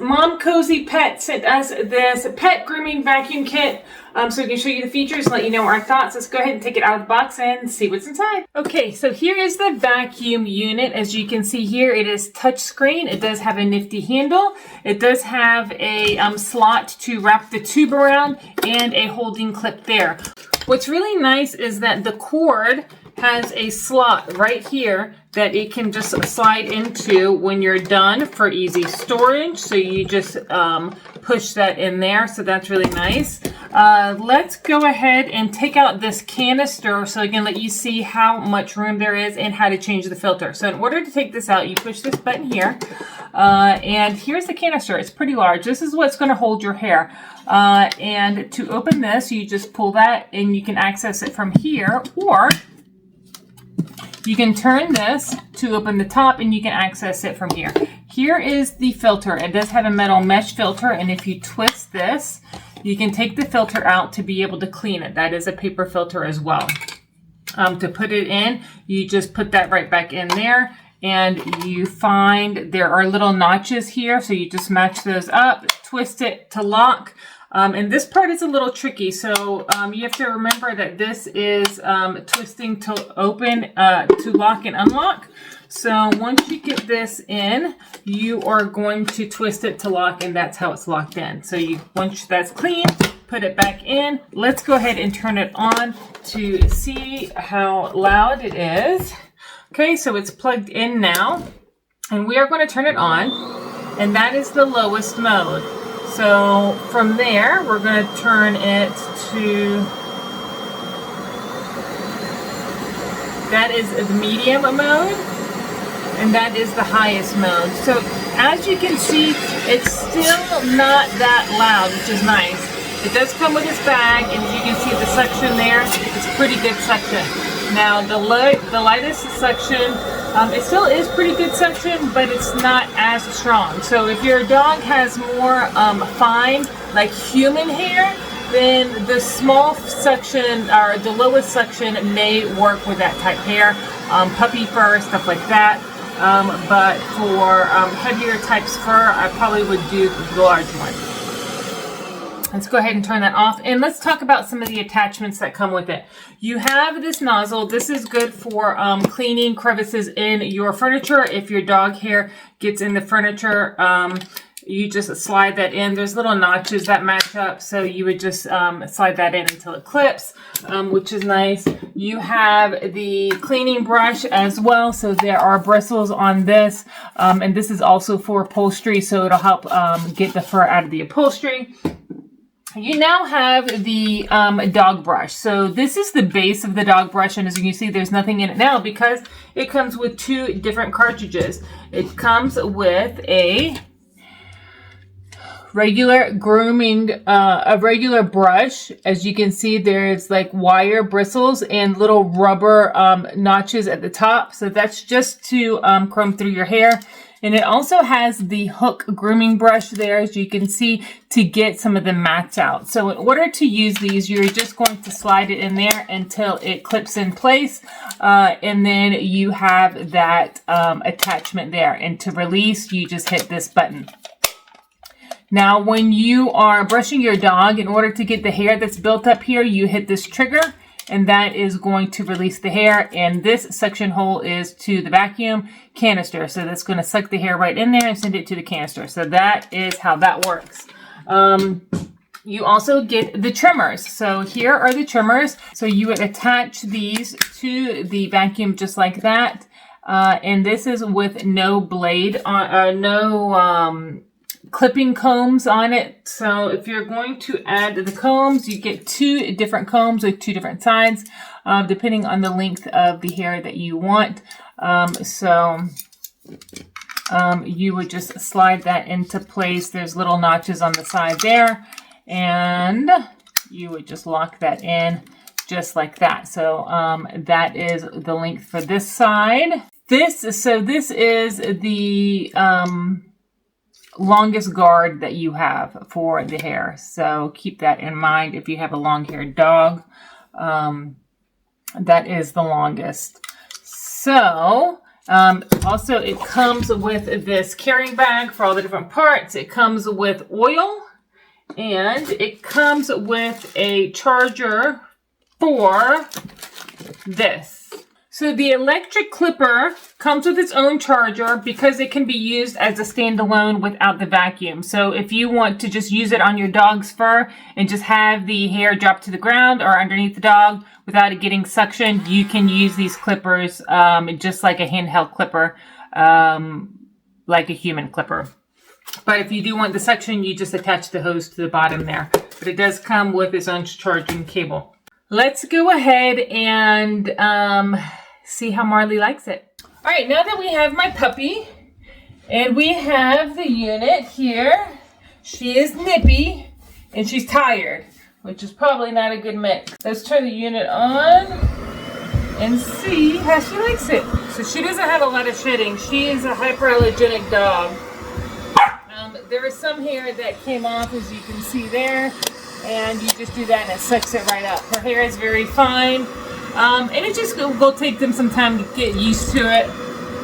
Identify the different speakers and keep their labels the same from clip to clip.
Speaker 1: Mom Cozy Pet sent us this pet grooming vacuum kit so we can show you the features and let you know our thoughts. Let's go ahead and take it out of the box and see what's inside. Okay, so here is the vacuum unit. As you can see here, it is touchscreen. It does have a nifty handle. It does have a slot to wrap the tube around and a holding clip there. What's really nice is that the cord has a slot right here that it can just slide into when you're done for easy storage. So you just push that in there. So that's really nice. Let's go ahead and take out this canister so I can let you see how much room there is and how to change the filter. So in order to take this out, you push this button here. And here's the canister. It's pretty large. This is what's going to hold your hair. And to open this, you just pull that and you can access it from here, or you can turn this to open the top and you can access it from here. Here is the filter. It does have a metal mesh filter, and if you twist this, you can take the filter out to be able to clean it. That is a paper filter as well. To put it in, you just put that right back in there, and you find there are little notches here, so you just match those up, twist it to lock. And this part is a little tricky, so you have to remember that this is twisting to open, to lock and unlock. So once you get this in, you are going to twist it to lock, and that's how it's locked in. So once that's clean, put it back in. Let's go ahead and turn it on to see how loud it is. Okay, so it's plugged in now, and we are going to turn it on, and that is the lowest mode. So from there, we're going to turn it to, that is the medium mode, and that is the highest mode. So as you can see, it's still not that loud, which is nice. It does come with its bag, and as you can see the suction there, it's pretty good suction. Now the lightest suction, it still is pretty good suction, but it's not as strong. So if your dog has more fine, like human hair, then the small suction or the lowest suction may work with that type hair, puppy fur, stuff like that. But for heavier types fur, I probably would do the large one. Let's go ahead and turn that off, and let's talk about some of the attachments that come with it. You have this nozzle. This is good for cleaning crevices in your furniture. If your dog hair gets in the furniture, you just slide that in. There's little notches that match up, so you would just slide that in until it clips, which is nice. You have the cleaning brush as well, so there are bristles on this, and this is also for upholstery, so it'll help get the fur out of the upholstery. You now have the dog brush. So this is the base of the dog brush, and as you can see, there's nothing in it now because it comes with two different cartridges. It comes with a regular grooming, a regular brush. As you can see, there's like wire bristles and little rubber notches at the top. So that's just to comb through your hair. And it also has the hook grooming brush there, as you can see, to get some of the mats out. So in order to use these, you're just going to slide it in there until it clips in place. And then you have that attachment there. And to release, you just hit this button. Now, when you are brushing your dog, in order to get the hair that's built up here, you hit this trigger, and that is going to release the hair. And this suction hole is to the vacuum canister. So that's going to suck the hair right in there and send it to the canister. So that is how that works. You also get the trimmers. So here are the trimmers. So you would attach these to the vacuum just like that. And this is with no blade, no clipping combs on it. So if you're going to add the combs, you get two different combs with two different sides, depending on the length of the hair that you want. You would just slide that into place. There's little notches on the side there, and you would just lock that in just like that. So that is the length for this side. This is the longest guard that you have for the hair. So keep that in mind if you have a long-haired dog. That is the longest. So Also, it comes with this carrying bag for all the different parts. It comes with oil, and it comes with a charger for this. So the electric clipper comes with its own charger because it can be used as a standalone without the vacuum. So if you want to just use it on your dog's fur and just have the hair drop to the ground or underneath the dog without it getting suctioned, you can use these clippers just like a handheld clipper, like a human clipper. But if you do want the suction, you just attach the hose to the bottom there. But it does come with its own charging cable. Let's go ahead and see how Marley likes it. All right, now that we have my puppy and we have the unit here, she is nippy and she's tired, which is probably not a good mix. Let's turn the unit on and see how she likes it. So she doesn't have a lot of shedding. She is a hyperallergenic dog. There is some hair that came off, as you can see there, and you just do that and it sucks it right up. Her hair is very fine, and it just will take them some time to get used to it.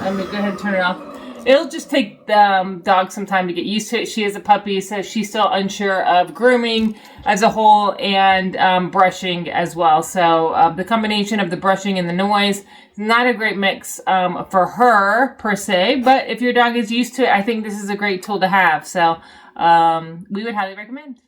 Speaker 1: I'm gonna go ahead and turn it off. It'll just take the dog some time to get used to it. She is a puppy, so she's still unsure of grooming as a whole and brushing as well. So the combination of the brushing and the noise is not a great mix for her per se, but if your dog is used to it, I think this is a great tool to have. So we would highly recommend.